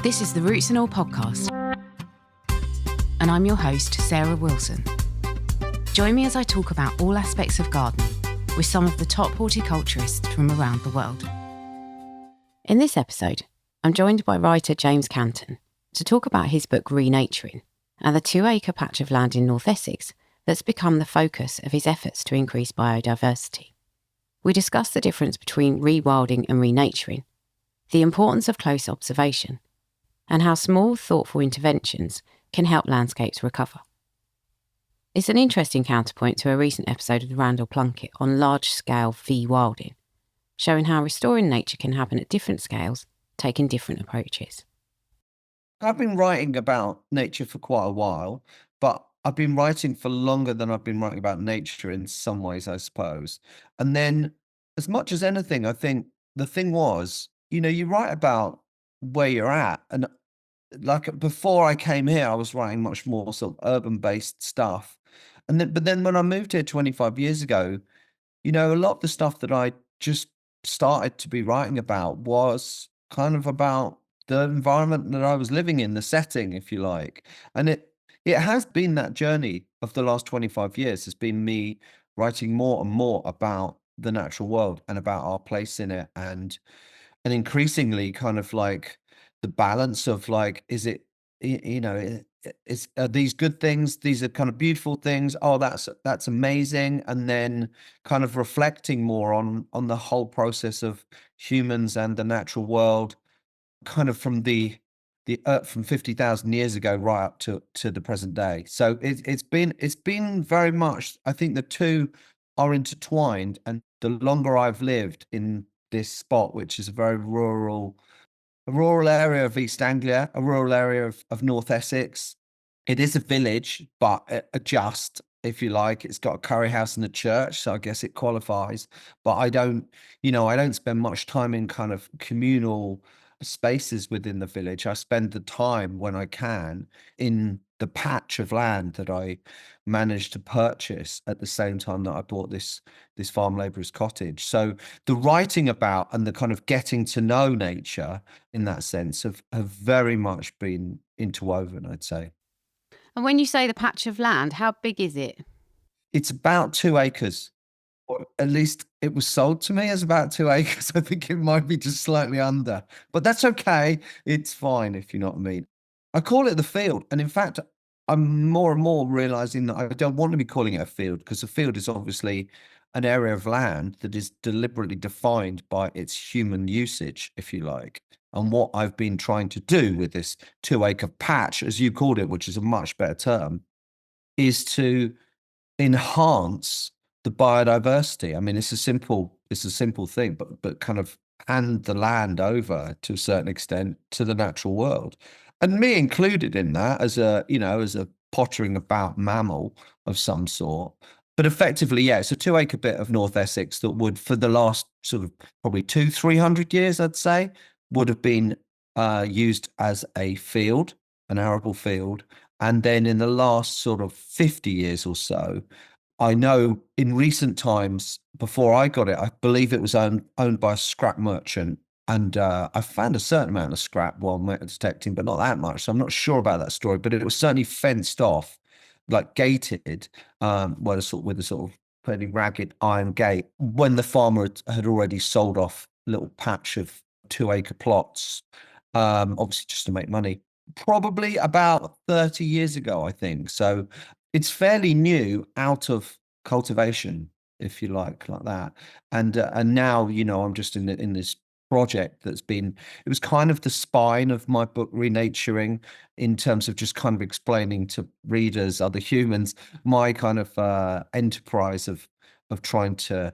This is the Roots and All podcast, and I'm your host, Sarah Wilson. Join me as I talk about all aspects of gardening with some of the top horticulturists from around the world. In this episode, I'm joined by writer James Canton to talk about his book Renaturing and the 2-acre patch of land in North Essex that's become the focus of his efforts to increase biodiversity. We discuss the difference between rewilding and renaturing, the importance of close observation, and how small, thoughtful interventions can help landscapes recover. It's an interesting counterpoint to a recent episode of Randal Plunkett on large-scale Rewilding, showing how restoring nature can happen at different scales, taking different approaches. I've been writing about nature for quite a while, but I've been writing for longer than I've been writing about nature in some ways, I suppose. And then, as much as anything, I think the thing was, you write about where you're at. And like before I came here, I was writing much more sort of urban-based stuff. But then when I moved here 25 years ago, a lot of the stuff that I just started to be writing about was kind of about the environment that I was living in, the setting, if you like. And it has been that journey of the last 25 years, has been me writing more and more about the natural world and about our place in it, and increasingly kind of like the balance of like, is it, are these good things? These are kind of beautiful things. Oh, that's amazing. And then kind of reflecting more on the whole process of humans and the natural world, kind of from the from 50,000 years ago right up to the present day. So it's been very much, I think the two are intertwined. And the longer I've lived in this spot, which is a very rural area of East Anglia, a rural area of North Essex. It is a village, but just, if you like, it's got a curry house and a church, so I guess it qualifies. But I don't spend much time in kind of communal spaces within the village. I spend the time when I can in the patch of land that I managed to purchase at the same time that I bought this farm labourer's cottage. So the writing about and the kind of getting to know nature in that sense have very much been interwoven, I'd say. And when you say the patch of land, how big is it? It's about 2 acres, or at least it was sold to me as about 2 acres. I think it might be just slightly under, but that's okay. It's fine, if you know what I mean. I call it the field. And in fact, I'm more and more realizing that I don't want to be calling it a field, because a field is obviously an area of land that is deliberately defined by its human usage, if you like. And what I've been trying to do with this 2-acre patch, as you called it, which is a much better term, is to enhance the biodiversity. I mean, it's a simple thing, but kind of hand the land over to a certain extent to the natural world, and me included in that as a pottering about mammal of some sort. But effectively, yeah, it's a 2-acre bit of North Essex that would, for the last sort of probably 200-300 years, I'd say, would have been used as a field, an arable field. And then in the last sort of 50 years or so, I know in recent times, before I got it, I believe it was owned by a scrap merchant. And I found a certain amount of scrap while metal detecting, but not that much. So I'm not sure about that story, but it was certainly fenced off, like gated, with a sort of fairly ragged iron gate, when the farmer had already sold off a little patch of 2-acre plots, obviously just to make money, probably about 30 years ago, I think. So it's fairly new out of cultivation, if you like that. And now, I'm just in this project it was kind of the spine of my book Renaturing, in terms of just kind of explaining to readers, other humans, my kind of enterprise of trying to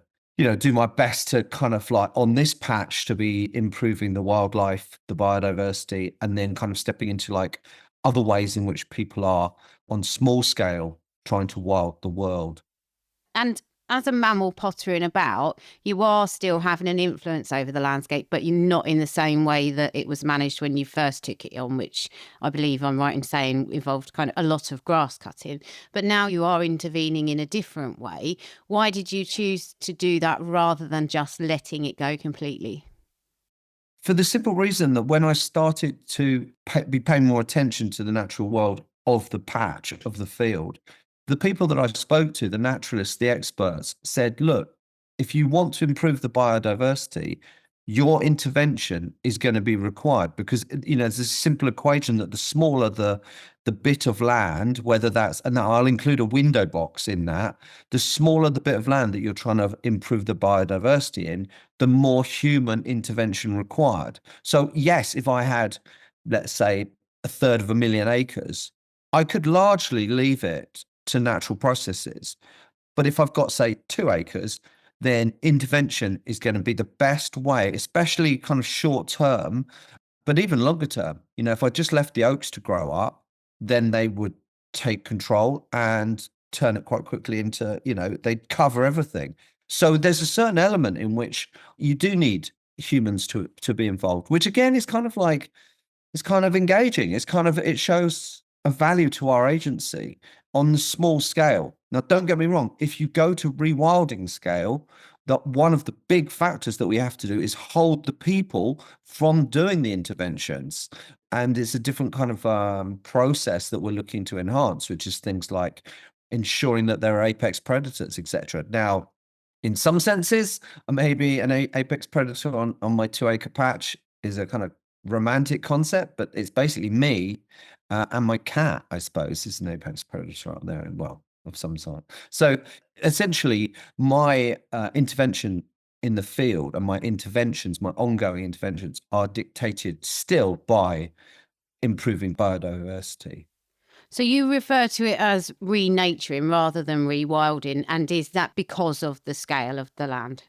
do my best to kind of like on this patch to be improving the wildlife, the biodiversity, and then kind of stepping into like other ways in which people are on small scale trying to wild the world. And as a mammal pottering about, you are still having an influence over the landscape, but you're not in the same way that it was managed when you first took it on, which I believe I'm right in saying involved kind of a lot of grass cutting. But now you are intervening in a different way. Why did you choose to do that rather than just letting it go completely? For the simple reason that when I started to be paying more attention to the natural world of the patch, of the field, the people that I spoke to, the naturalists, the experts, said, look, if you want to improve the biodiversity, your intervention is going to be required, because there's a simple equation that the smaller the bit of land, whether that's, and I'll include a window box in that, the smaller the bit of land that you're trying to improve the biodiversity in, the more human intervention required. So yes, if I had, let's say, 1/3 of a million acres, I could largely leave it to natural processes. But if I've got, say, 2 acres, then intervention is going to be the best way, especially kind of short term, but even longer term. If I just left the oaks to grow up, then they would take control and turn it quite quickly into, they'd cover everything. So there's a certain element in which you do need humans to be involved, which again is kind of like, it's kind of engaging. It shows a value to our agency on the small scale. Now, don't get me wrong. If you go to rewilding scale, that one of the big factors that we have to do is hold the people from doing the interventions. And it's a different kind of process that we're looking to enhance, which is things like ensuring that there are apex predators, etc. Now, in some senses, maybe an apex predator on my 2-acre patch is a kind of romantic concept, but it's basically me and my cat, I suppose, is an apex predator out there, well, of some sort. So essentially, my intervention in the field and my ongoing interventions are dictated still by improving biodiversity. So you refer to it as renaturing rather than rewilding, and is that because of the scale of the land?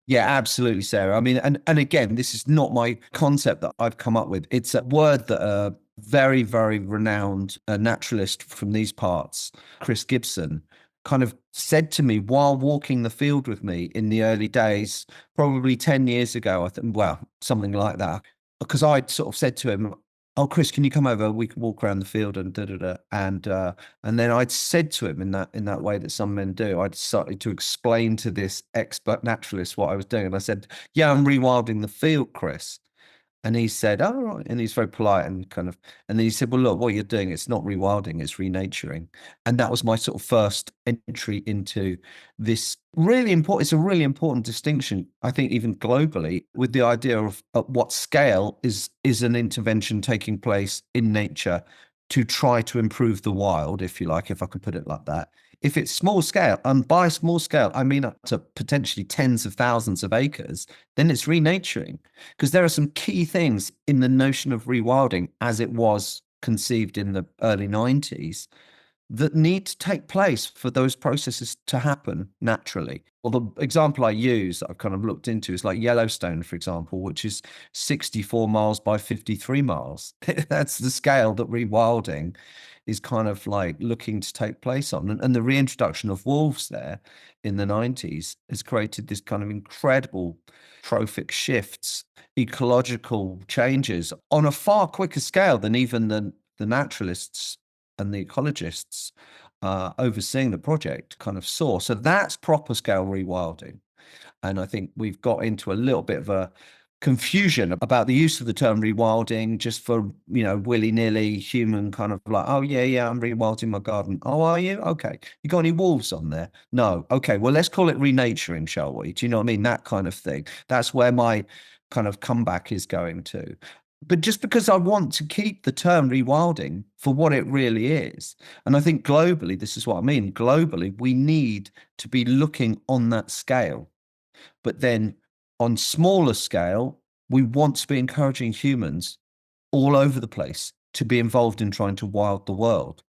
Yeah, absolutely, Sarah. I mean, and again, this is not my concept that I've come up with. It's a word that a very, very renowned naturalist from these parts, Chris Gibson, kind of said to me while walking the field with me in the early days, probably 10 years ago, I think, well, something like that. Because I'd sort of said to him, oh, Chris, can you come over? We can walk around the field and da-da-da. And then I'd said to him in that way that some men do, I'd started to explain to this expert naturalist what I was doing. And I said, yeah, I'm rewilding the field, Chris. And he said, oh, right. And he's very polite and and then he said, well, look, what you're doing, it's not rewilding, it's renaturing. And that was my sort of first entry into this really important, it's a really important distinction, I think, even globally, with the idea of at what scale is an intervention taking place in nature to try to improve the wild, if you like, if I could put it like that. If it's small scale, and by small scale, I mean up to potentially tens of thousands of acres, then it's renaturing. Because there are some key things in the notion of rewilding as it was conceived in the early 90s that need to take place for those processes to happen naturally. Well, the example I use, I've kind of looked into, is like Yellowstone, for example, which is 64 miles by 53 miles. That's the scale that rewilding is kind of like looking to take place on. And the reintroduction of wolves there in the 90s has created this kind of incredible trophic shifts, ecological changes on a far quicker scale than even the naturalists and the ecologists overseeing the project kind of saw. So that's proper scale rewilding. And I think we've got into a little bit of a confusion about the use of the term rewilding just for, willy-nilly human kind of like, oh, yeah, I'm rewilding my garden. Oh, are you? Okay. You got any wolves on there? No. Okay. Well, let's call it renaturing, shall we? Do you know what I mean? That kind of thing. That's where my kind of comeback is going to. But just because I want to keep the term rewilding for what it really is. And I think globally, this is what I mean. Globally, we need to be looking on that scale. But then on smaller scale, we want to be encouraging humans all over the place to be involved in trying to wild the world.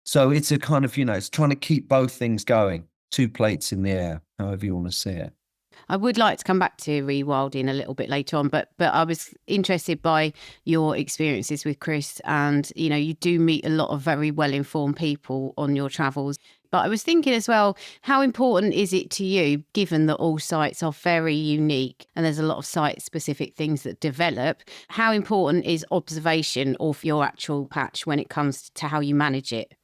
So it's a kind of, it's trying to keep both things going, two plates in the air, however you want to see it. I would like to come back to rewilding a little bit later on, but I was interested by your experiences with Chris, and you do meet a lot of very well-informed people on your travels. But I was thinking as well, how important is it to you, given that all sites are very unique and there's a lot of site-specific things that develop, how important is observation of your actual patch when it comes to how you manage it?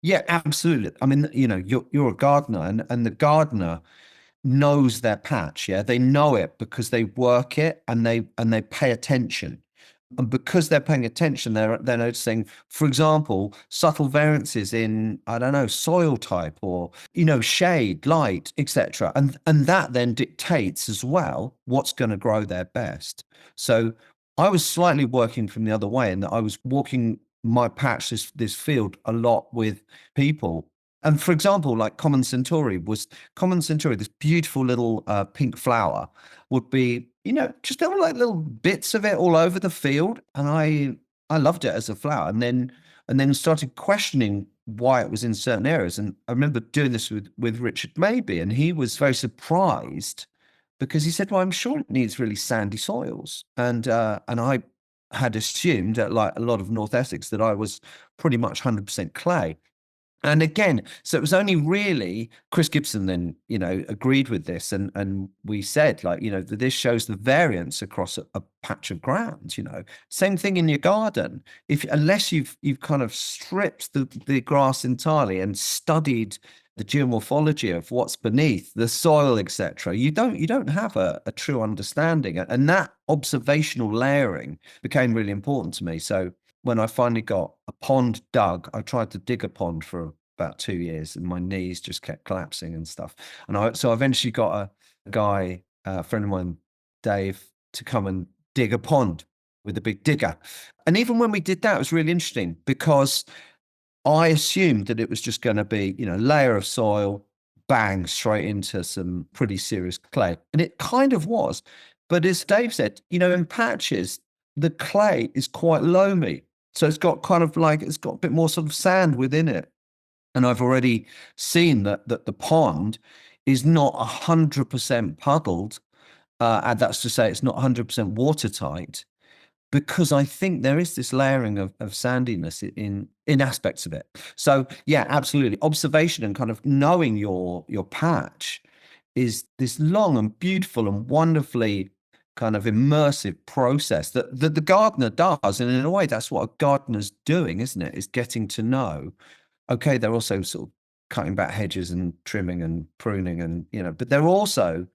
Yeah, absolutely. I mean, you're a gardener, and the gardener knows their patch. Yeah, they know it because they work it and they pay attention. And because they're paying attention, they're noticing, for example, subtle variances in, I don't know, soil type or, shade, light, etc. And that then dictates as well what's going to grow there best. So I was slightly working from the other way in that I was walking my patch, this field, a lot with people. And for example, like Common Centauri, this beautiful little pink flower would be, just little bits of it all over the field. And I loved it as a flower. And then started questioning why it was in certain areas. And I remember doing this with Richard Maybe, and he was very surprised because he said, well, I'm sure it needs really sandy soils. And I had assumed that, like a lot of North Essex, that I was pretty much 100% clay. And again, so it was only really Chris Gibson then, agreed with this. And we said, like, that this shows the variance across a patch of ground, Same thing in your garden. Unless you've kind of stripped the grass entirely and studied the geomorphology of what's beneath the soil, etc., you don't have a true understanding. And that observational layering became really important to me. So when I finally got a pond dug, I tried to dig a pond for about 2 years and my knees just kept collapsing and stuff. So I eventually got a guy, a friend of mine, Dave, to come and dig a pond with a big digger. And even when we did that, it was really interesting because I assumed that it was just going to be, layer of soil, bang, straight into some pretty serious clay. And it kind of was. But as Dave said, in patches, the clay is quite loamy. So it's got a bit more sort of sand within it. And I've already seen that the pond is not 100% puddled. And that's to say it's not 100% watertight, because I think there is this layering of sandiness in aspects of it. So yeah, absolutely. Observation and kind of knowing your patch is this long and beautiful and wonderfully kind of immersive process that the gardener does. And in a way, that's what a gardener's doing, isn't it? Is getting to know. Okay, they're also sort of cutting back hedges and trimming and pruning and, but they're also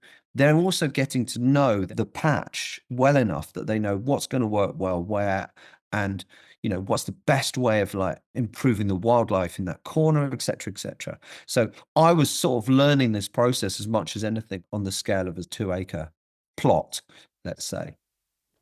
getting to know the patch well enough that they know what's going to work well where, and what's the best way of like improving the wildlife in that corner, etc., etc. So I was sort of learning this process as much as anything on the scale of a 2-acre plot, let's say.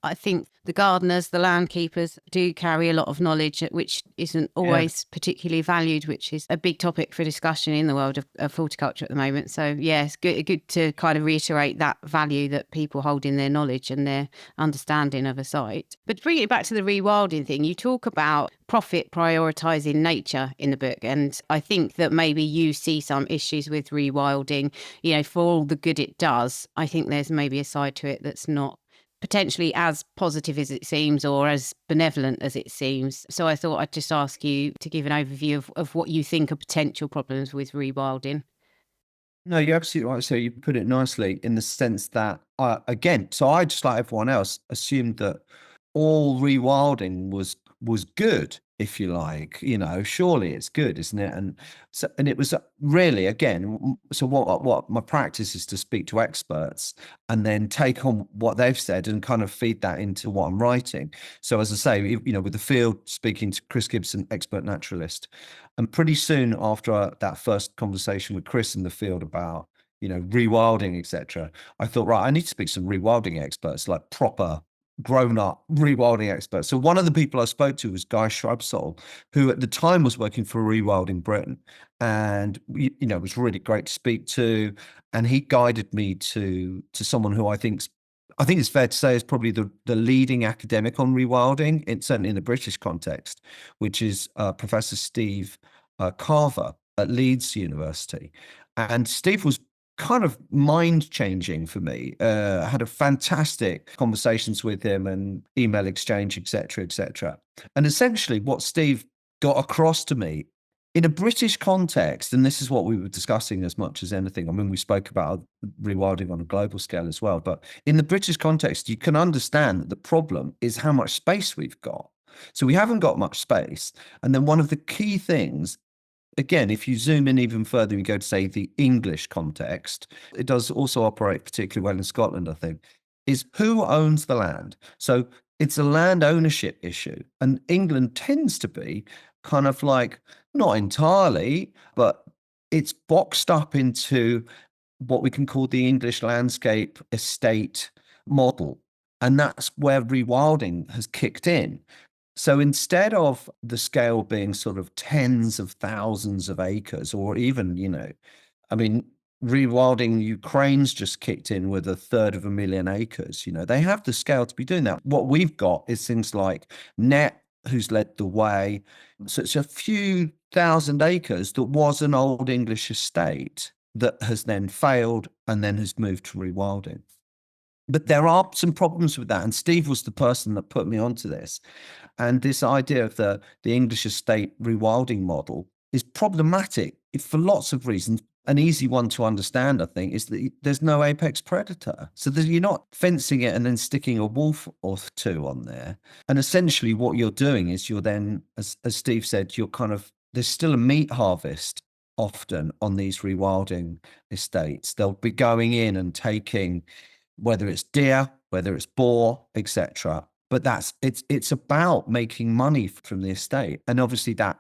I think the gardeners, the land keepers do carry a lot of knowledge, which isn't always particularly valued, which is a big topic for discussion in the world of horticulture at the moment. So, yeah, it's good to kind of reiterate that value that people hold in their knowledge and their understanding of a site. But bringing it back to the rewilding thing, you talk about profit prioritising nature in the book. And I think that maybe you see some issues with rewilding, for all the good it does. I think there's maybe a side to it that's not potentially as positive as it seems or as benevolent as it seems. So I thought I'd just ask you to give an overview of what you think are potential problems with rewilding. No, you're absolutely right. So you put it nicely in the sense that, so I, just like everyone else, assumed that all rewilding was good, if you like. Surely it's good, isn't it? And it was really, again, so what my practice is to speak to experts and then take on what they've said and kind of feed that into what I'm writing. So as I say, with the field, speaking to Chris Gibson, expert naturalist, and pretty soon after that first conversation with Chris in the field about rewilding, etc., I thought, right, I need to speak to some rewilding experts, like proper grown-up rewilding experts. So one of the people I spoke to was Guy Shrubsole, who at the time was working for Rewilding Britain, and it was really great to speak to. And he guided me to someone who I think it's fair to say is probably the leading academic on rewilding, certainly in the British context, which is Professor Steve Carver at Leeds University. And Steve was kind of mind-changing for me. Had a fantastic conversations with him and email exchange, etc., etc. And essentially what Steve got across to me in a British context, and this is what we were discussing as much as anything. I mean, we spoke about rewilding on a global scale as well, but in the British context, you can understand that the problem is how much space we've got. So we haven't got much space. And then one of the key things again, if you zoom in even further, you go to, say, the English context, it does also operate particularly well in Scotland, I think, is who owns the land. So it's a land ownership issue. And England tends to be kind of like, not entirely, but it's boxed up into what we can call the English landscape estate model. And that's where rewilding has kicked in. So instead of the scale being sort of tens of thousands of acres, or even, I mean, rewilding Ukraine's just kicked in with 1/3 of a million acres. They have the scale to be doing that. What we've got is things like Net, who's led the way. So it's a few thousand acres that was an old English estate that has then failed and then has moved to rewilding. But there are some problems with that. And Steve was the person that put me onto this. And this idea of the English estate rewilding model is problematic for lots of reasons. An easy one to understand, I think, is that there's no apex predator. So that you're not fencing it and then sticking a wolf or two on there. And essentially what you're doing is you're then, as Steve said, there's still a meat harvest often on these rewilding estates. They'll be going in and taking, whether it's deer, whether it's boar, etc. But it's about making money from the estate. And obviously that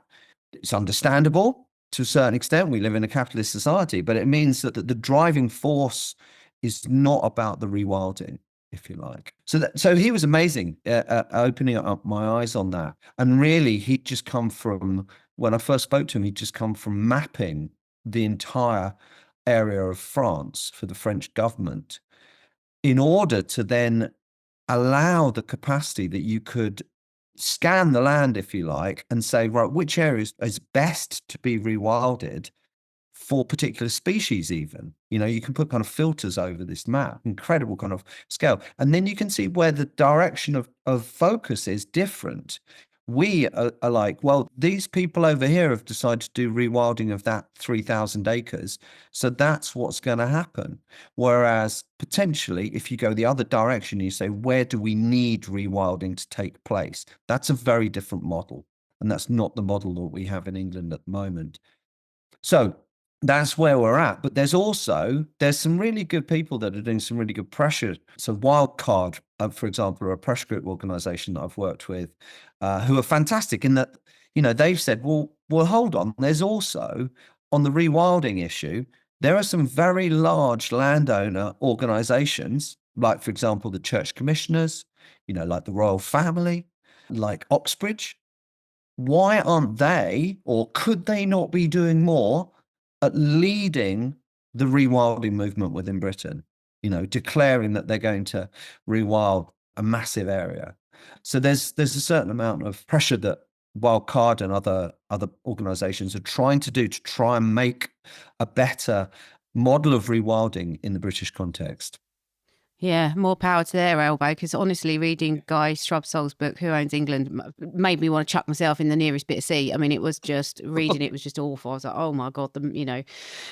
it's understandable to a certain extent. We live in a capitalist society, but it means that the driving force is not about the rewilding, if you like. So he was amazing at opening up my eyes on that. And really, he'd just come from, when I first spoke to him, he'd just come from mapping the entire area of France for the French government in order to then allow the capacity that you could scan the land, if you like, and say, right, which area is best to be rewilded for particular species even. You can put kind of filters over this map, incredible kind of scale. And then you can see where the direction of focus is different. We are like, well, these people over here have decided to do rewilding of that 3,000 acres. So that's what's going to happen. Whereas potentially, if you go the other direction, you say, where do we need rewilding to take place? That's a very different model. And that's not the model that we have in England at the moment. So that's where we're at. But there's some really good people that are doing some really good pressure. So Wildcard, for example, are a pressure group organization that I've worked with, who are fantastic in that, they've said, well, hold on. There's also, on the rewilding issue, there are some very large landowner organizations, like, for example, the church commissioners, like the royal family, like Oxbridge. Why aren't they, or could they not be doing more at leading the rewilding movement within Britain, declaring that they're going to rewild a massive area? So there's a certain amount of pressure that Wildcard and other organizations are trying to do to try and make a better model of rewilding in the British context. Yeah, more power to their elbow, because honestly, reading Guy Shrubsole's book, Who Owns England, made me want to chuck myself in the nearest bit of sea. I mean, it was just, reading it was just awful. I was like, oh my God,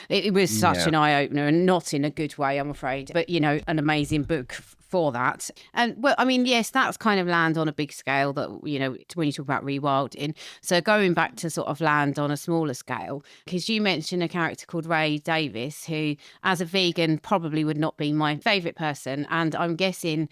it was such an eye-opener, and not in a good way, I'm afraid. But, an amazing book for that. And well, I mean, yes, that's kind of land on a big scale that, when you talk about rewilding. So going back to sort of land on a smaller scale, because you mentioned a character called Ray Davies, who as a vegan probably would not be my favourite person. And I'm guessing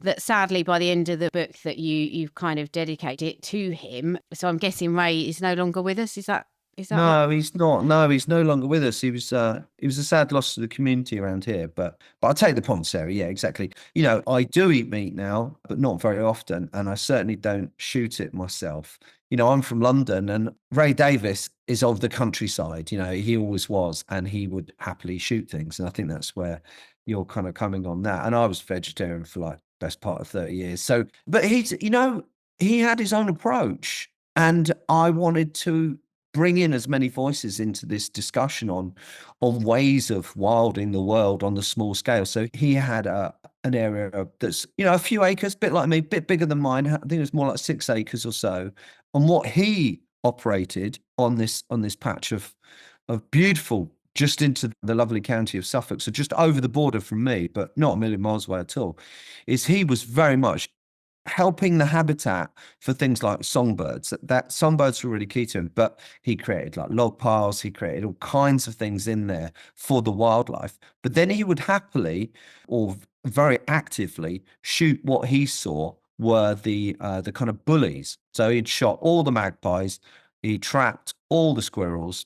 that sadly by the end of the book that you've kind of dedicated it to him. So I'm guessing Ray is no longer with us. Is that no, he's not. No, he's no longer with us. He was a sad loss to the community around here. But I take the point, Sarah. Yeah, exactly. I do eat meat now, but not very often, and I certainly don't shoot it myself. I'm from London, and Ray Davies is of the countryside. He always was, and he would happily shoot things. And I think that's where you're kind of coming on that. And I was vegetarian for like best part of 30 years. So, but he had his own approach, and I wanted to bring in as many voices into this discussion on ways of wilding the world on the small scale. So he had an area that's, a few acres, bit like me, bit bigger than mine. I think it was more like 6 acres or so. And what he operated on this patch of beautiful, just into the lovely county of Suffolk, so just over the border from me, but not a million miles away at all, is he was very much helping the habitat for things like songbirds. That songbirds were really key to him, but he created like log piles, he created all kinds of things in there for the wildlife. But then he would happily or very actively shoot what he saw were the kind of bullies. So he'd shot all the magpies, he trapped all the squirrels.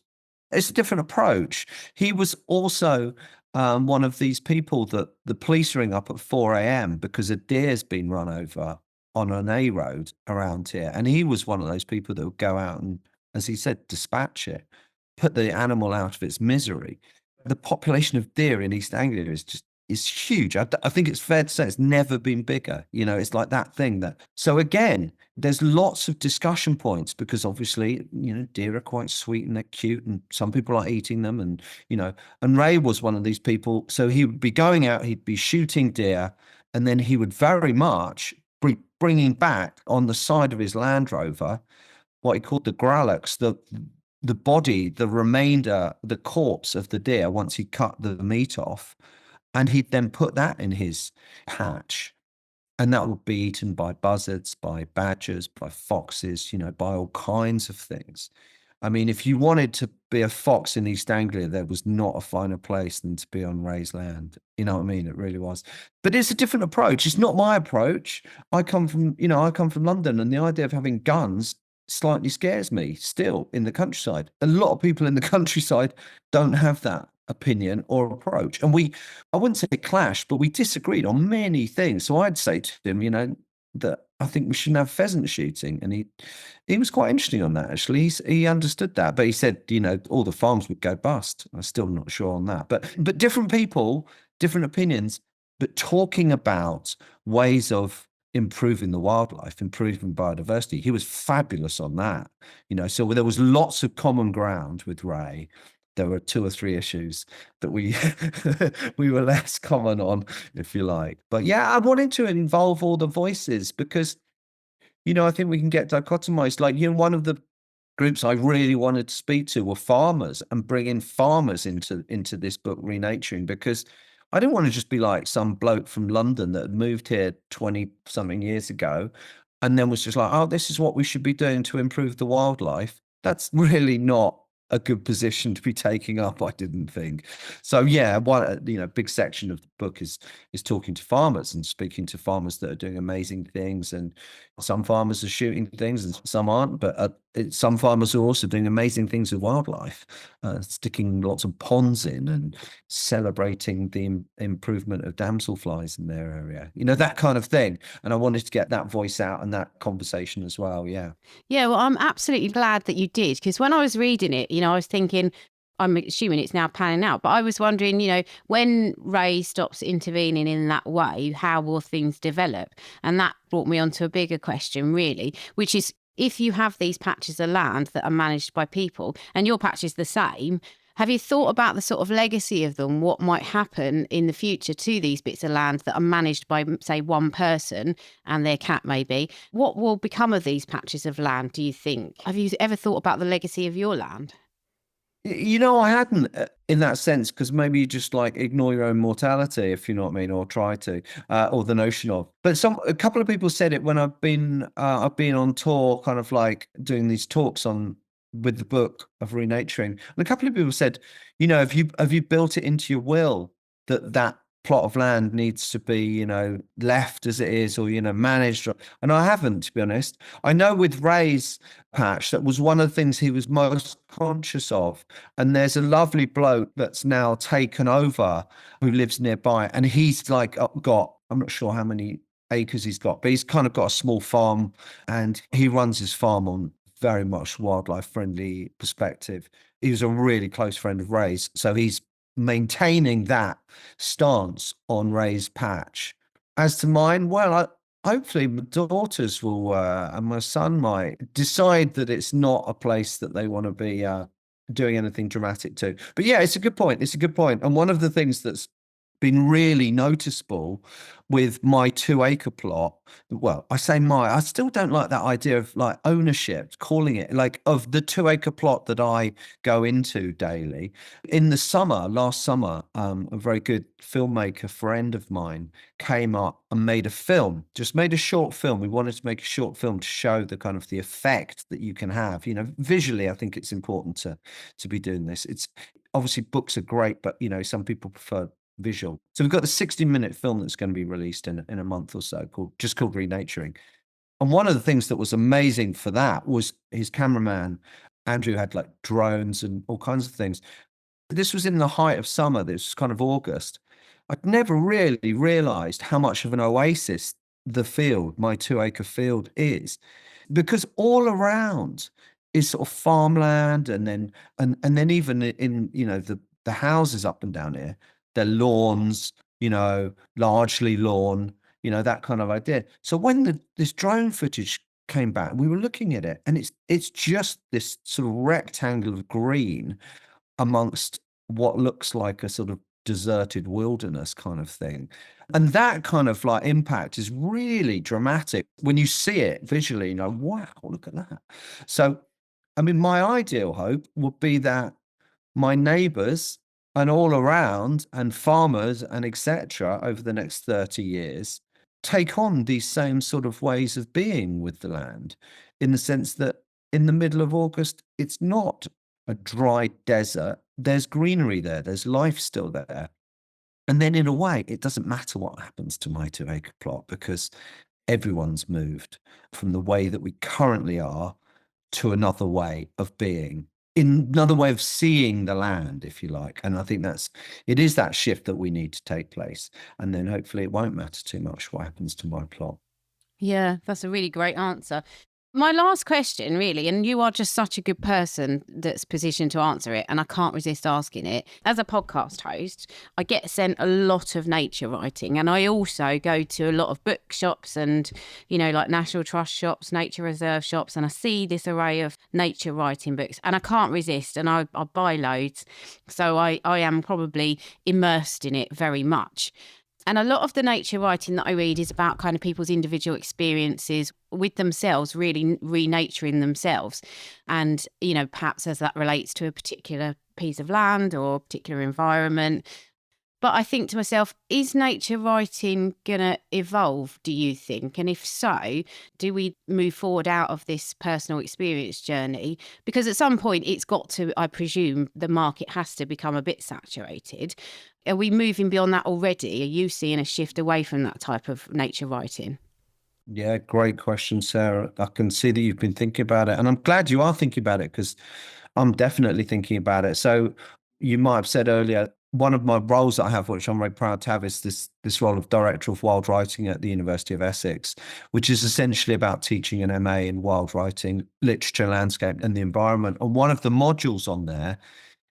It's a different approach. He was also one of these people that the police ring up at 4 a.m. because a deer's been run over on an A road around here. And he was one of those people that would go out and, as he said, dispatch it, put the animal out of its misery. The population of deer in East Anglia is huge. I think it's fair to say it's never been bigger. You know, it's like that thing that. So again, there's lots of discussion points because obviously, you know, deer are quite sweet and they're cute, and some people are eating them, and you know, and Ray was one of these people. So he would be going out, he'd be shooting deer, and then he would very much be bringing back on the side of his Land Rover what he called the grallochs, the body, the remainder, the corpse of the deer once he cut the meat off. And he'd then put that in his patch. And that would be eaten by buzzards, by badgers, by foxes, you know, by all kinds of things. I mean, if you wanted to be a fox in East Anglia, there was not a finer place than to be on Ray's land. You know what I mean? It really was. But it's a different approach. It's not my approach. I come from London, and the idea of having guns slightly scares me still in the countryside. A lot of people in the countryside don't have that opinion or approach. And I wouldn't say clash, but we disagreed on many things. So I'd say to him, you know, that I think we shouldn't have pheasant shooting. And he was quite interesting on that, actually. He understood that, but he said, you know, all the farms would go bust. I'm still not sure on that. But different people, different opinions, but talking about ways of improving the wildlife, improving biodiversity. He was fabulous on that. You know, so there was lots of common ground with Ray. There were 2 or 3 issues that we we were less common on, if you like. But yeah, I wanted to involve all the voices because, you know, I think we can get dichotomized. Like, you know, one of the groups I really wanted to speak to were farmers, and bring in farmers into this book, Renaturing, because I didn't want to just be like some bloke from London that had moved here 20-something years ago and then was just like, oh, this is what we should be doing to improve the wildlife. That's really not a good position to be taking up, I didn't think. So yeah, one, you know, big section of the book is talking to farmers and speaking to farmers that are doing amazing things. And some farmers are shooting things and some aren't, but some farmers are also doing amazing things with wildlife, sticking lots of ponds in and celebrating the improvement of damselflies in their area, you know, that kind of thing. And I wanted to get that voice out and that conversation as well. Yeah. Yeah, well, I'm absolutely glad that you did, because when I was reading it, you know, I was thinking, I'm assuming it's now panning out, but I was wondering, you know, when Ray stops intervening in that way, how will things develop? And that brought me on to a bigger question, really, which is, if you have these patches of land that are managed by people and your patch is the same, have you thought about the sort of legacy of them? What might happen in the future to these bits of land that are managed by, say, one person and their cat maybe? What will become of these patches of land, do you think? Have you ever thought about the legacy of your land? You know, I hadn't in that sense, because maybe you just like ignore your own mortality, if you know what I mean, or try to, or the notion of. But a couple of people said it when I've been on tour, kind of like doing these talks with the book of Renaturing, and a couple of people said, you know, have you built it into your will that plot of land needs to be, you know, left as it is, or, you know, managed? And I haven't, to be honest. I know with Ray's patch, that was one of the things he was most conscious of. And there's a lovely bloke that's now taken over who lives nearby, and he's like got, I'm not sure how many acres he's got, but he's kind of got a small farm, and he runs his farm on very much wildlife friendly perspective. He was a really close friend of Ray's, so he's maintaining that stance on Ray's patch. As to mine, well, hopefully my daughters will and my son might decide that it's not a place that they want to be doing anything dramatic to. But yeah, it's a good point. And one of the things that's been really noticeable with my 2-acre plot. Well, I still don't like that idea of like ownership, calling it like of the 2-acre plot that I go into daily. In the summer, last summer, a very good filmmaker friend of mine came up and made a film, just made a short film. We wanted to make a short film to show the kind of the effect that you can have, visually. I think it's important to be doing this. It's obviously books are great, but some people prefer visual. So we've got a 60-minute film that's going to be released in a month or so called Renaturing. And one of the things that was amazing for that was his cameraman, Andrew, had like drones and all kinds of things. This was in the height of summer. This was kind of August. I'd never really realized how much of an oasis my 2-acre field is, because all around is sort of farmland, and then even in the houses up and down here, they're lawns, largely lawn, that kind of idea. So when this drone footage came back, we were looking at it, and it's just this sort of rectangle of green amongst what looks like a sort of deserted wilderness kind of thing. And that kind of like impact is really dramatic when you see it visually, wow, look at that. So, I mean, my ideal hope would be that my neighbors and all around and farmers and etc. over the next 30 years take on these same sort of ways of being with the land, in the sense that in the middle of August, it's not a dry desert. There's greenery there. There's life still there. And then in a way, it doesn't matter what happens to my 2-acre plot, because everyone's moved from the way that we currently are to another way of being, in another way of seeing the land, if you like. And I think it is that shift that we need to take place. And then hopefully it won't matter too much what happens to my plot. Yeah, that's a really great answer. My last question, really, and you are just such a good person that's positioned to answer it, and I can't resist asking it. As a podcast host, I get sent a lot of nature writing, and I also go to a lot of bookshops and, like National Trust shops, nature reserve shops, and I see this array of nature writing books, and I can't resist, and I buy loads. So I am probably immersed in it very much. And a lot of the nature writing that I read is about kind of people's individual experiences with themselves, really renaturing themselves. And, perhaps as that relates to a particular piece of land or a particular environment. But I think to myself, is nature writing going to evolve, do you think? And if so, do we move forward out of this personal experience journey? Because at some point it's got to, I presume, the market has to become a bit saturated. Are we moving beyond that already? Are you seeing a shift away from that type of nature writing? Yeah, great question, Sarah. I can see that you've been thinking about it, and I'm glad you are thinking about it, because I'm definitely thinking about it. So you might have said earlier, one of my roles that I have, which I'm very proud to have, is this role of Director of Wild Writing at the University of Essex, which is essentially about teaching an MA in wild writing, literature, landscape, and the environment. And one of the modules on there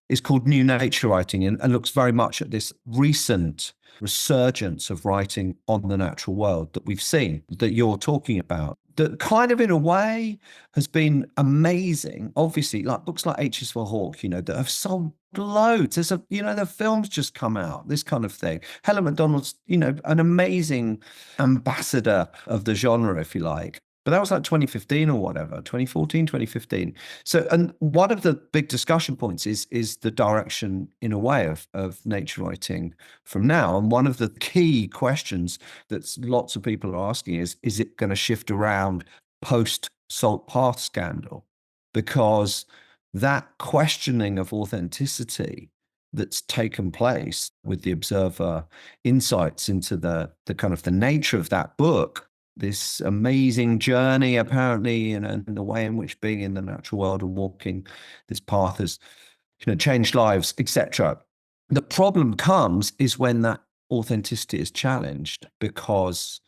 is called New Nature Writing, and looks very much at this recent resurgence of writing on the natural world that we've seen, that you're talking about, that kind of in a way has been amazing. Obviously, like books like H is for Hawk, that have sold loads. There's the films just come out, this kind of thing. Helen Macdonald's, an amazing ambassador of the genre, if you like. But that was like 2015 or whatever, 2014, 2015. So, and one of the big discussion points is the direction, in a way, of nature writing from now. And one of the key questions that lots of people are asking is it going to shift around post Salt Path scandal? Because that questioning of authenticity that's taken place with the Observer insights into the kind of the nature of that book, this amazing journey, apparently, and the way in which being in the natural world and walking this path has, changed lives, etc. The problem comes is when that authenticity is challenged, because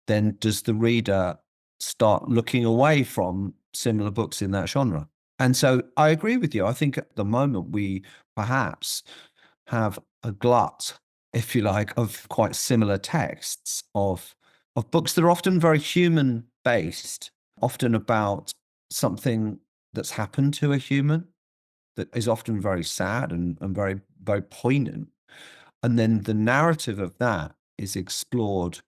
then does the reader start looking away from similar books in that genre? And so I agree with you. I think at the moment we perhaps have a glut, if you like, of quite similar texts of books that are often very human based, often about something that's happened to a human that is often very sad and very, very poignant. And then the narrative of that is explored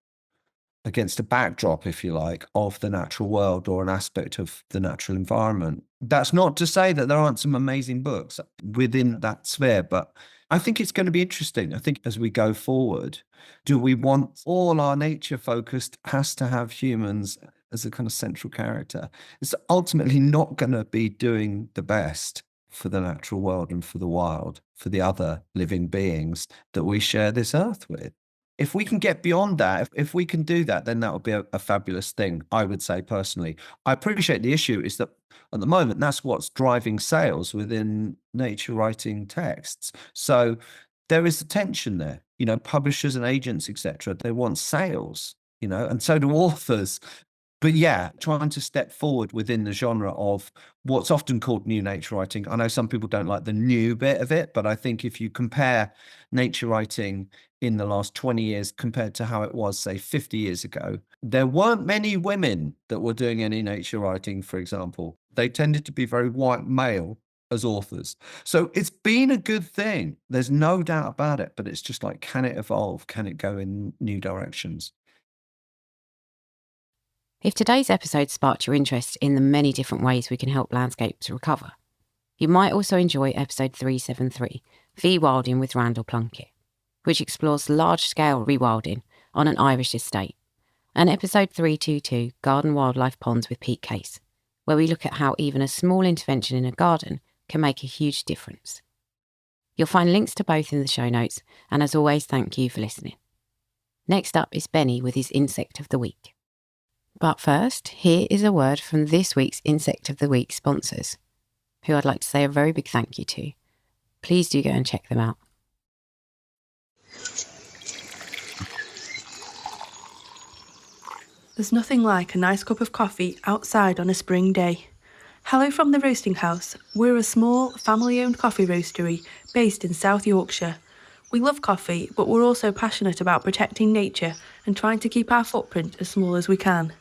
against a backdrop, if you like, of the natural world or an aspect of the natural environment. That's not to say that there aren't some amazing books within that sphere, but I think it's going to be interesting. I think as we go forward, do we want all our nature focused has to have humans as a kind of central character? It's ultimately not going to be doing the best for the natural world and for the wild, for the other living beings that we share this earth with. If we can get beyond that, if we can do that, then that would be a fabulous thing, I would say personally. I appreciate the issue is that at the moment, that's what's driving sales within nature writing texts. So there is a tension there, publishers and agents, etc. They want sales, and so do authors. But yeah, trying to step forward within the genre of what's often called new nature writing. I know some people don't like the new bit of it, but I think if you compare nature writing in the last 20 years compared to how it was, say, 50 years ago, there weren't many women that were doing any nature writing, for example. They tended to be very white male as authors. So it's been a good thing. There's no doubt about it, but it's just like, can it evolve? Can it go in new directions? If today's episode sparked your interest in the many different ways we can help landscapes recover, you might also enjoy episode 373, Rewilding with Randal Plunkett, which explores large-scale rewilding on an Irish estate, and episode 322, Garden Wildlife Ponds with Pete Case, where we look at how even a small intervention in a garden can make a huge difference. You'll find links to both in the show notes, and as always, thank you for listening. Next up is Benny with his Insect of the Week. But first, here is a word from this week's Insect of the Week sponsors, who I'd like to say a very big thank you to. Please do go and check them out. There's nothing like a nice cup of coffee outside on a spring day. Hello from the Roasting House. We're a small, family-owned coffee roastery based in South Yorkshire. We love coffee, but we're also passionate about protecting nature and trying to keep our footprint as small as we can.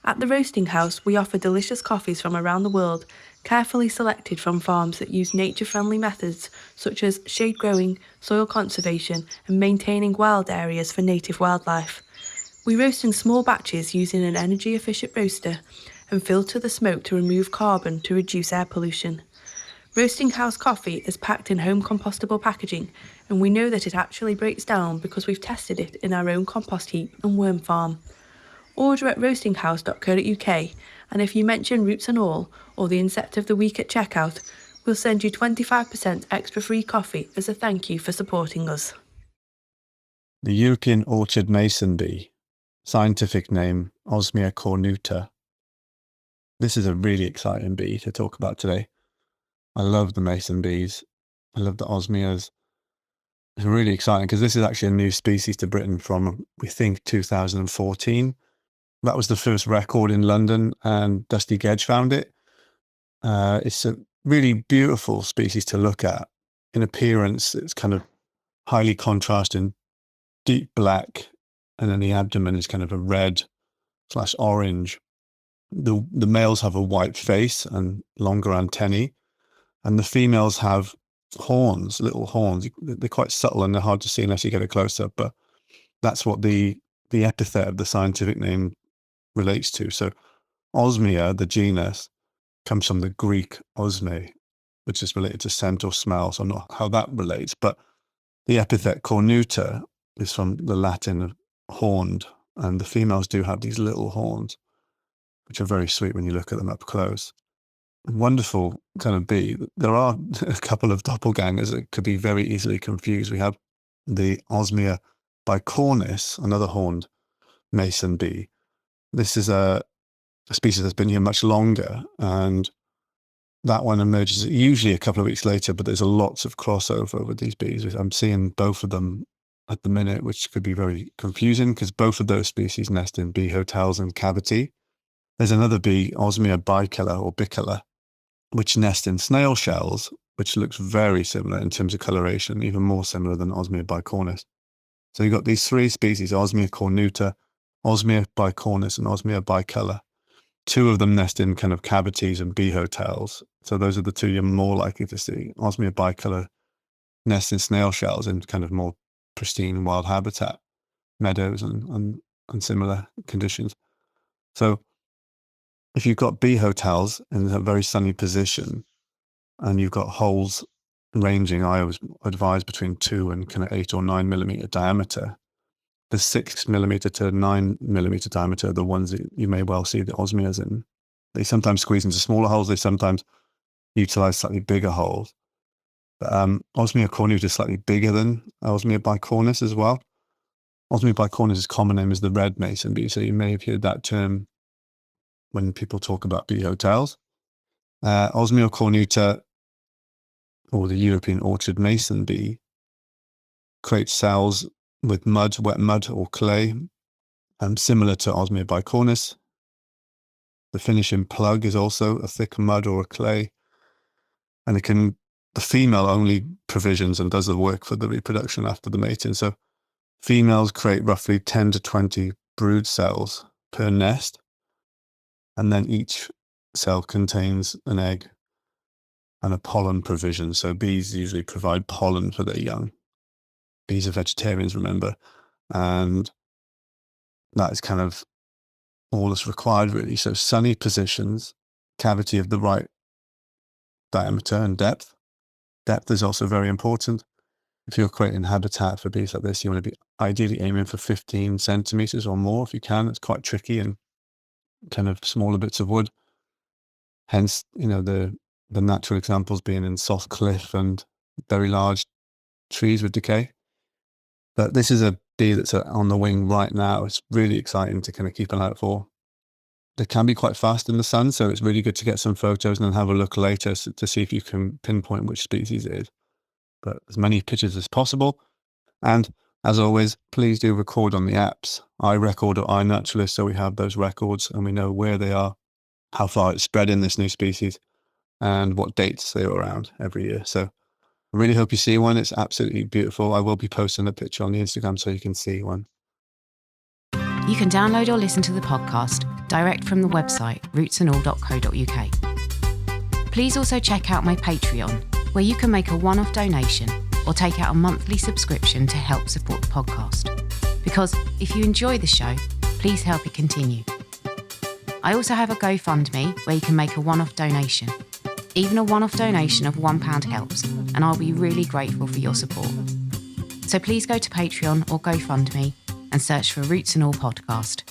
At the Roasting House, we offer delicious coffees from around the world, carefully selected from farms that use nature-friendly methods such as shade growing, soil conservation, and maintaining wild areas for native wildlife. We roast in small batches using an energy-efficient roaster and filter the smoke to remove carbon to reduce air pollution. Roasting House coffee is packed in home compostable packaging, and we know that it actually breaks down because we've tested it in our own compost heap and worm farm. Order at roastinghouse.co.uk, and if you mention Roots and All or the Insect of the Week at checkout, we'll send you 25% extra free coffee as a thank you for supporting us. The European orchard mason bee, scientific name Osmia cornuta. This is a really exciting bee to talk about today. I love the mason bees. I love the osmias. It's really exciting because this is actually a new species to Britain from, we think, 2014. That was the first record in London, and Dusty Gedge found it. It's a really beautiful species to look at. In appearance, it's kind of highly contrasting, deep black, and then the abdomen is kind of a red/orange. The males have a white face and longer antennae, and the females have horns, little horns. They're quite subtle and they're hard to see unless you get a close-up, but that's what the epithet of the scientific name relates to. So Osmia, the genus, comes from the Greek osme, which is related to scent or smell. So I'm not how that relates, but the epithet cornuta is from the Latin of horned, and the females do have these little horns, which are very sweet when you look at them up close. Wonderful kind of bee. There are a couple of doppelgangers that could be very easily confused. We have the Osmia bicornis, another horned mason bee. This is a species that's been here much longer, and that one emerges usually a couple of weeks later, but there's lots of crossover with these bees. I'm seeing both of them at the minute, which could be very confusing because both of those species nest in bee hotels and cavity. There's another bee, Osmia bicolor or bicolor, which nest in snail shells, which looks very similar in terms of coloration, even more similar than Osmia bicornis. So you've got these three species, Osmia cornuta, Osmia bicornis, and Osmia bicolor. Two of them nest in kind of cavities and bee hotels. So those are the two you're more likely to see. Osmia bicolor nests in snail shells in kind of more pristine wild habitat, meadows and similar conditions. So if you've got bee hotels in a very sunny position and you've got holes ranging, I always advise between 2 and kind of 8 or 9 millimeter diameter. The 6 millimeter to 9 millimeter diameter are the ones that you may well see the osmias in. They sometimes squeeze into smaller holes. They sometimes utilize slightly bigger holes. But Osmia cornuta is slightly bigger than Osmia bicornis as well. Osmia bicornis' common name is the red mason bee, so you may have heard that term when people talk about bee hotels. Osmia cornuta, or the European orchard mason bee, creates cells with mud, wet mud or clay, similar to Osmia bicornis. The finishing plug is also a thick mud or a clay, and the female only provisions and does the work for the reproduction after the mating. So females create roughly 10 to 20 brood cells per nest, and then each cell contains an egg and a pollen provision. So bees usually provide pollen for their young. Bees are vegetarians, remember, and that is kind of all that's required, really. So sunny positions, cavity of the right diameter and depth. Depth is also very important. If you're creating habitat for bees like this, you want to be ideally aiming for 15 centimeters or more if you can. It's quite tricky and kind of smaller bits of wood. Hence, the natural examples being in soft cliff and very large trees with decay. But this is a bee that's on the wing right now. It's really exciting to kind of keep an eye out for. They can be quite fast in the sun, so it's really good to get some photos and then have a look later to see if you can pinpoint which species it is. But as many pictures as possible. And as always, please do record on the apps, iRecord or iNaturalist, so we have those records and we know where they are, how far it's spread in this new species, and what dates they're around every year. So I really hope you see one. It's absolutely beautiful. I will be posting a picture on the Instagram so you can see one. You can download or listen to the podcast direct from the website rootsandall.co.uk. Please also check out my Patreon, where you can make a one-off donation or take out a monthly subscription to help support the podcast. Because if you enjoy the show, please help it continue. I also have a GoFundMe where you can make a one-off donation. Even a one-off donation of £1 helps, and I'll be really grateful for your support. So please go to Patreon or GoFundMe and search for Roots and All Podcast.